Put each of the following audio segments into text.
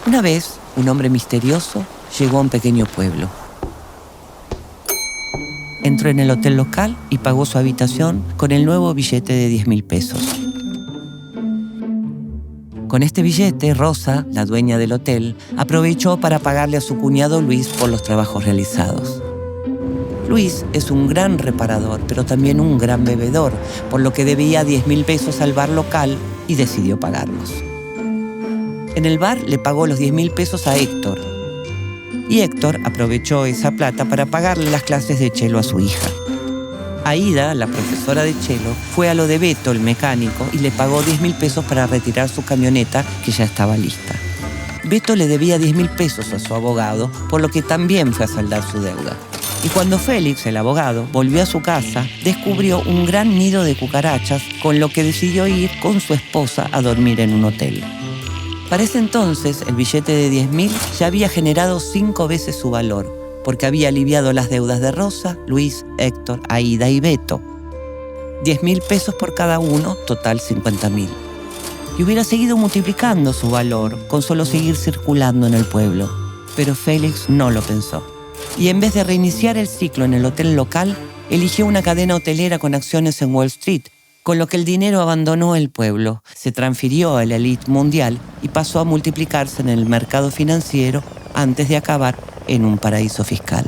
Una vez, un hombre misterioso llegó a un pequeño pueblo. Entró en el hotel local y pagó su habitación con el nuevo billete de 10.000 pesos. Con este billete, Rosa, la dueña del hotel, aprovechó para pagarle a su cuñado Luis por los trabajos realizados. Luis es un gran reparador, pero también un gran bebedor, por lo que debía 10.000 pesos al bar local y decidió pagarlos. En el bar le pagó los 10.000 pesos a Héctor, y Héctor aprovechó esa plata para pagarle las clases de cello a su hija. Aida, la profesora de cello, fue a lo de Beto, el mecánico, y le pagó 10.000 pesos para retirar su camioneta, que ya estaba lista. Beto le debía 10.000 pesos a su abogado, por lo que también fue a saldar su deuda. Y cuando Félix, el abogado, volvió a su casa, descubrió un gran nido de cucarachas, con lo que decidió ir con su esposa a dormir en un hotel. Para ese entonces, el billete de 10.000 ya había generado 5 veces su valor, porque había aliviado las deudas de Rosa, Luis, Héctor, Aida y Beto. 10.000 pesos por cada uno, total 50.000. Y hubiera seguido multiplicando su valor con solo seguir circulando en el pueblo. Pero Félix no lo pensó. Y en vez de reiniciar el ciclo en el hotel local, eligió una cadena hotelera con acciones en Wall Street, con lo que el dinero abandonó el pueblo, se transfirió a la élite mundial y pasó a multiplicarse en el mercado financiero antes de acabar en un paraíso fiscal.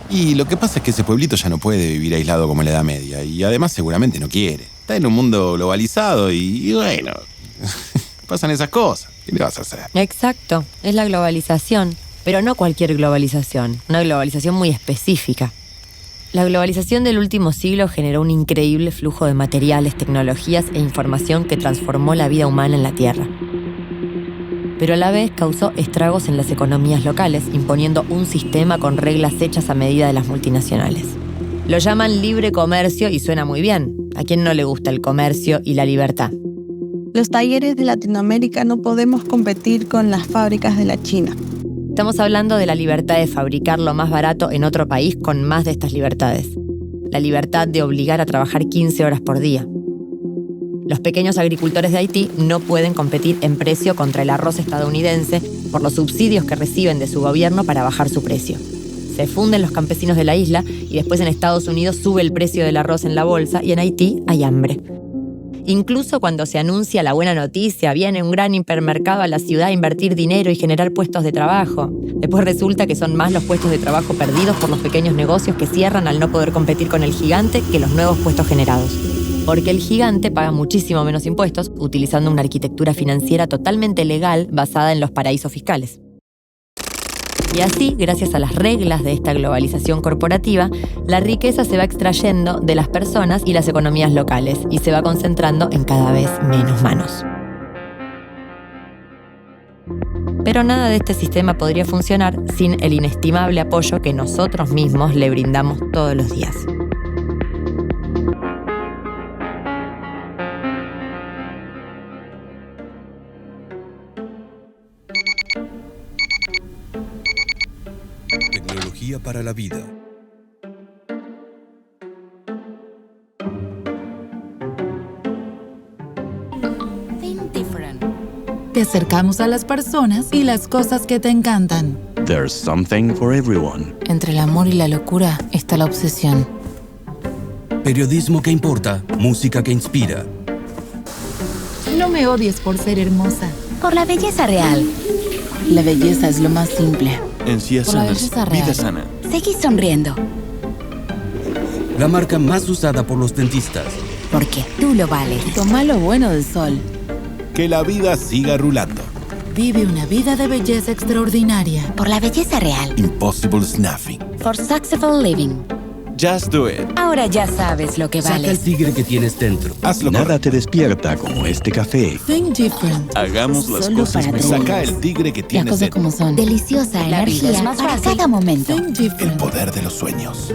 Y lo que pasa es que ese pueblito ya no puede vivir aislado como en la Edad Media, y además seguramente no quiere. Está en un mundo globalizado y bueno, pasan esas cosas. ¿Qué le vas a hacer? Exacto, es la globalización, pero no cualquier globalización, una globalización muy específica. La globalización del último siglo generó un increíble flujo de materiales, tecnologías e información que transformó la vida humana en la Tierra. Pero a la vez causó estragos en las economías locales, imponiendo un sistema con reglas hechas a medida de las multinacionales. Lo llaman libre comercio y suena muy bien. ¿A quién no le gusta el comercio y la libertad? Los talleres de Latinoamérica no podemos competir con las fábricas de la China. Estamos hablando de la libertad de fabricar lo más barato en otro país con más de estas libertades. La libertad de obligar a trabajar 15 horas por día. Los pequeños agricultores de Haití no pueden competir en precio contra el arroz estadounidense por los subsidios que reciben de su gobierno para bajar su precio. Se funden los campesinos de la isla y después en Estados Unidos sube el precio del arroz en la bolsa y en Haití hay hambre. Incluso cuando se anuncia la buena noticia, viene un gran hipermercado a la ciudad a invertir dinero y generar puestos de trabajo. Después resulta que son más los puestos de trabajo perdidos por los pequeños negocios que cierran al no poder competir con el gigante que los nuevos puestos generados. Porque el gigante paga muchísimo menos impuestos, utilizando una arquitectura financiera totalmente legal basada en los paraísos fiscales. Y así, gracias a las reglas de esta globalización corporativa, la riqueza se va extrayendo de las personas y las economías locales y se va concentrando en cada vez menos manos. Pero nada de este sistema podría funcionar sin el inestimable apoyo que nosotros mismos le brindamos todos los días. Tecnología para la vida. Think different. Te acercamos a las personas y las cosas que te encantan. There's something for everyone. Entre el amor y la locura está la obsesión. Periodismo que importa, música que inspira. No me odies por ser hermosa. Por la belleza real. La belleza es lo más simple. Encías Por la sanas, belleza real. vida sana. Seguí sonriendo. La marca más usada por los dentistas. Porque tú lo vales. Toma lo bueno del sol. Que la vida siga rulando. Vive una vida de belleza extraordinaria. Por la belleza real. Impossible Snuffing. For successful living. Just do it. Ahora ya sabes lo que Saca el vales. tigre que tienes dentro. Hazlo Nada correcto. te despierta como este café. Think different. Hagamos las Solo cosas para mejor. Saca el tigre que Las tienes cosas dentro. como son. Deliciosa La vida energía es más para fácil. cada momento. Think El different. poder de los sueños.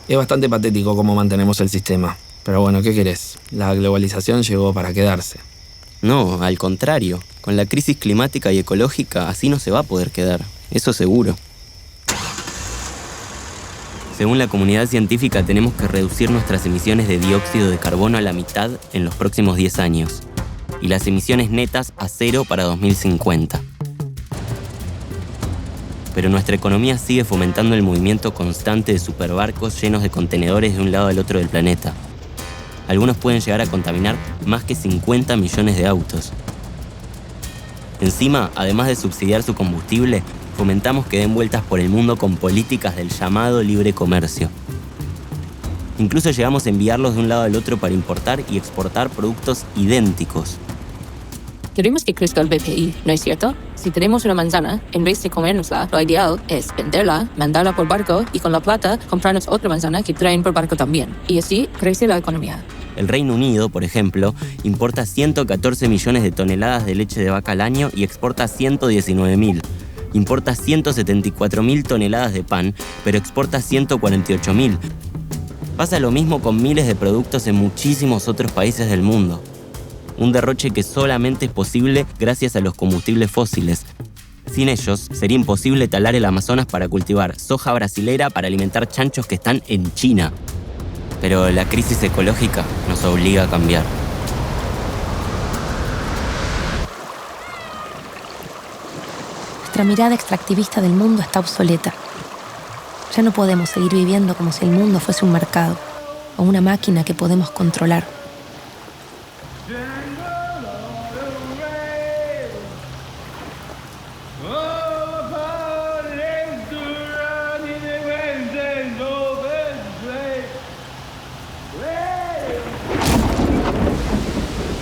Es bastante patético cómo mantenemos el sistema. Pero bueno, ¿qué querés? La globalización llegó para quedarse. No, al contrario. Con la crisis climática y ecológica así no se va a poder quedar. Eso seguro. Según la comunidad científica, tenemos que reducir nuestras emisiones de dióxido de carbono a la mitad en los próximos 10 años y las emisiones netas a 0 para 2050. Pero nuestra economía sigue fomentando el movimiento constante de superbarcos llenos de contenedores de un lado al otro del planeta. Algunos pueden llegar a contaminar más que 50 millones de autos. Encima, además de subsidiar su combustible, fomentamos que den vueltas por el mundo con políticas del llamado libre comercio. Incluso llegamos a enviarlos de un lado al otro para importar y exportar productos idénticos. Queremos que crezca el BPI, ¿no es cierto? Si tenemos una manzana, en vez de comérnosla, lo ideal es venderla, mandarla por barco y con la plata comprarnos otra manzana que traen por barco también. Y así crece la economía. El Reino Unido, por ejemplo, importa 114 millones de toneladas de leche de vaca al año y exporta 119.000. Importa 174.000 toneladas de pan, pero exporta 148.000. Pasa lo mismo con miles de productos en muchísimos otros países del mundo. Un derroche que solamente es posible gracias a los combustibles fósiles. Sin ellos, sería imposible talar el Amazonas para cultivar soja brasilera para alimentar chanchos que están en China. Pero la crisis ecológica nos obliga a cambiar. Nuestra mirada extractivista del mundo está obsoleta. Ya no podemos seguir viviendo como si el mundo fuese un mercado o una máquina que podemos controlar.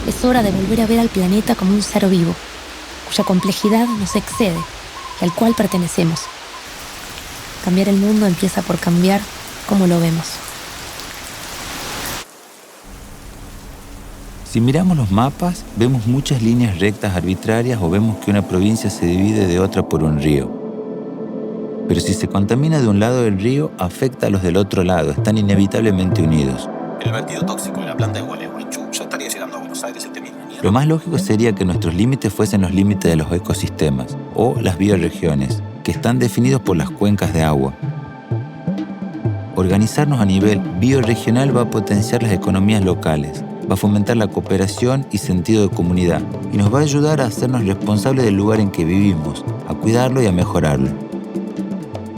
Es hora de volver a ver al planeta como un ser vivo, cuya complejidad nos excede y al cual pertenecemos. Cambiar el mundo empieza por cambiar cómo lo vemos. Si miramos los mapas, vemos muchas líneas rectas arbitrarias o vemos que una provincia se divide de otra por un río. Pero si se contamina de un lado del río, afecta a los del otro lado, están inevitablemente unidos. El vertido tóxico en la planta de Gualeguaychú ya estaría llegando a Buenos Aires este mismo año. Lo más lógico sería que nuestros límites fuesen los límites de los ecosistemas o las bioregiones, que están definidos por las cuencas de agua. Organizarnos a nivel bioregional va a potenciar las economías locales, va a fomentar la cooperación y sentido de comunidad y nos va a ayudar a hacernos responsables del lugar en que vivimos, a cuidarlo y a mejorarlo.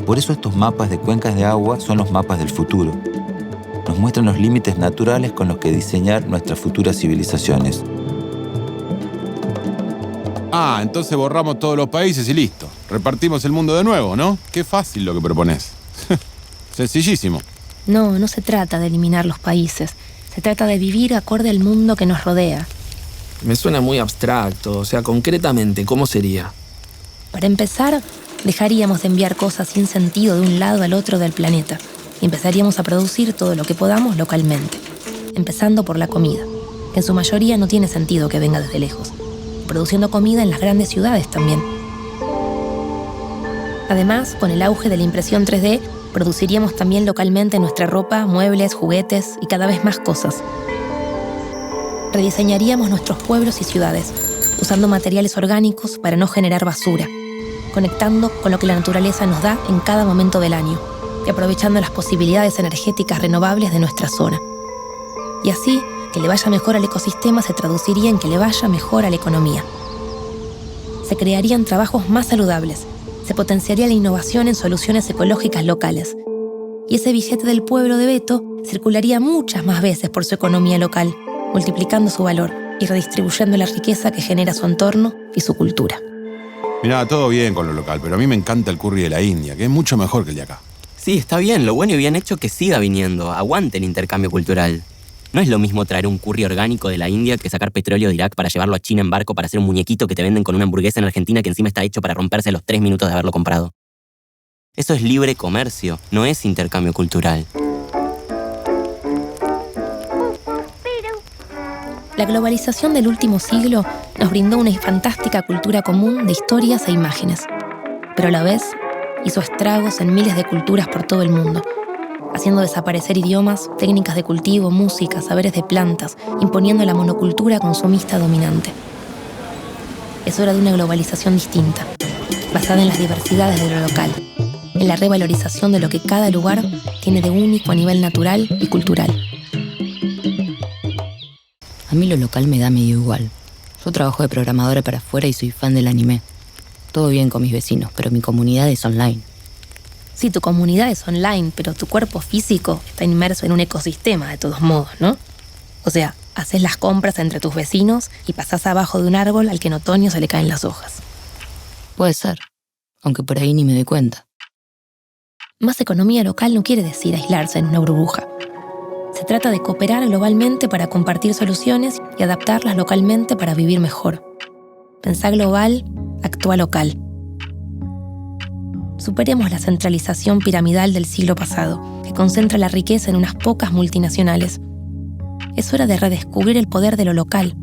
Por eso estos mapas de cuencas de agua son los mapas del futuro. Nos muestran los límites naturales con los que diseñar nuestras futuras civilizaciones. Ah, entonces borramos todos los países y listo. Repartimos el mundo de nuevo, ¿no? Qué fácil lo que propones. Sencillísimo. No se trata de eliminar los países. Se trata de vivir acorde al mundo que nos rodea. Me suena muy abstracto, o sea, concretamente, ¿cómo sería? Para empezar, dejaríamos de enviar cosas sin sentido de un lado al otro del planeta y empezaríamos a producir todo lo que podamos localmente, empezando por la comida, que en su mayoría no tiene sentido que venga desde lejos, y produciendo comida en las grandes ciudades también. Además, con el auge de la impresión 3D, produciríamos también localmente nuestra ropa, muebles, juguetes y cada vez más cosas. Rediseñaríamos nuestros pueblos y ciudades, usando materiales orgánicos para no generar basura, conectando con lo que la naturaleza nos da en cada momento del año y aprovechando las posibilidades energéticas renovables de nuestra zona. Y así, que le vaya mejor al ecosistema se traduciría en que le vaya mejor a la economía. Se crearían trabajos más saludables, se potenciaría la innovación en soluciones ecológicas locales. Y ese billete del pueblo de Beto circularía muchas más veces por su economía local, multiplicando su valor y redistribuyendo la riqueza que genera su entorno y su cultura. Mirá, todo bien con lo local, pero a mí me encanta el curry de la India, que es mucho mejor que el de acá. Sí, está bien, lo bueno y bien hecho que siga viniendo. Aguante el intercambio cultural. No es lo mismo traer un curry orgánico de la India que sacar petróleo de Irak para llevarlo a China en barco para hacer un muñequito que te venden con una hamburguesa en Argentina que encima está hecho para romperse a los 3 minutos de haberlo comprado. Eso es libre comercio, no es intercambio cultural. La globalización del último siglo nos brindó una fantástica cultura común de historias e imágenes, pero a la vez hizo estragos en miles de culturas por todo el mundo, haciendo desaparecer idiomas, técnicas de cultivo, música, saberes de plantas, imponiendo la monocultura consumista dominante. Es hora de una globalización distinta, basada en las diversidades de lo local, en la revalorización de lo que cada lugar tiene de único a nivel natural y cultural. A mí lo local me da medio igual. Yo trabajo de programadora para afuera y soy fan del anime. Todo bien con mis vecinos, pero mi comunidad es online. Sí, tu comunidad es online, pero tu cuerpo físico está inmerso en un ecosistema de todos modos, ¿no? O sea, haces las compras entre tus vecinos y pasás abajo de un árbol al que en otoño se le caen las hojas. Puede ser, aunque por ahí ni me doy cuenta. Más economía local no quiere decir aislarse en una burbuja. Se trata de cooperar globalmente para compartir soluciones y adaptarlas localmente para vivir mejor. Pensá global, actúa local. Superemos la centralización piramidal del siglo pasado, que concentra la riqueza en unas pocas multinacionales. Es hora de redescubrir el poder de lo local.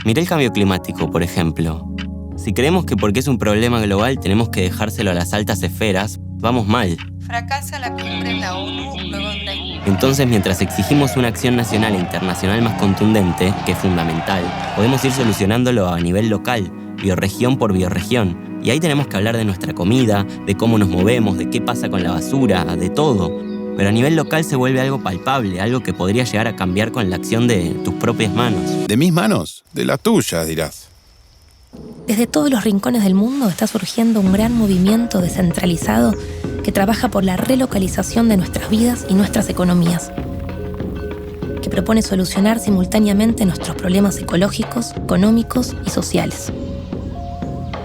Mirá el cambio climático, por ejemplo. Si creemos que porque es un problema global tenemos que dejárselo a las altas esferas, vamos mal. Fracasa la cumbre en la ONU luego de una... Entonces, mientras exigimos una acción nacional e internacional más contundente, que es fundamental, podemos ir solucionándolo a nivel local, biorregión por biorregión. Y ahí tenemos que hablar de nuestra comida, de cómo nos movemos, de qué pasa con la basura, de todo. Pero a nivel local se vuelve algo palpable, algo que podría llegar a cambiar con la acción de tus propias manos. ¿De mis manos? De las tuyas, dirás. Desde todos los rincones del mundo está surgiendo un gran movimiento descentralizado que trabaja por la relocalización de nuestras vidas y nuestras economías, que propone solucionar simultáneamente nuestros problemas ecológicos, económicos y sociales.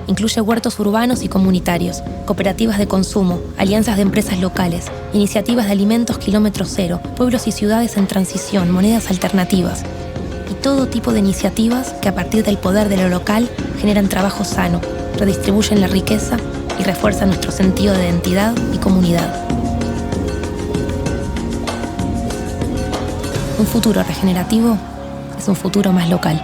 Incluye huertos urbanos y comunitarios, cooperativas de consumo, alianzas de empresas locales, iniciativas de alimentos kilómetro cero, pueblos y ciudades en transición, monedas alternativas y todo tipo de iniciativas que a partir del poder de lo local generan trabajo sano, redistribuyen la riqueza y refuerzan nuestro sentido de identidad y comunidad. Un futuro regenerativo es un futuro más local.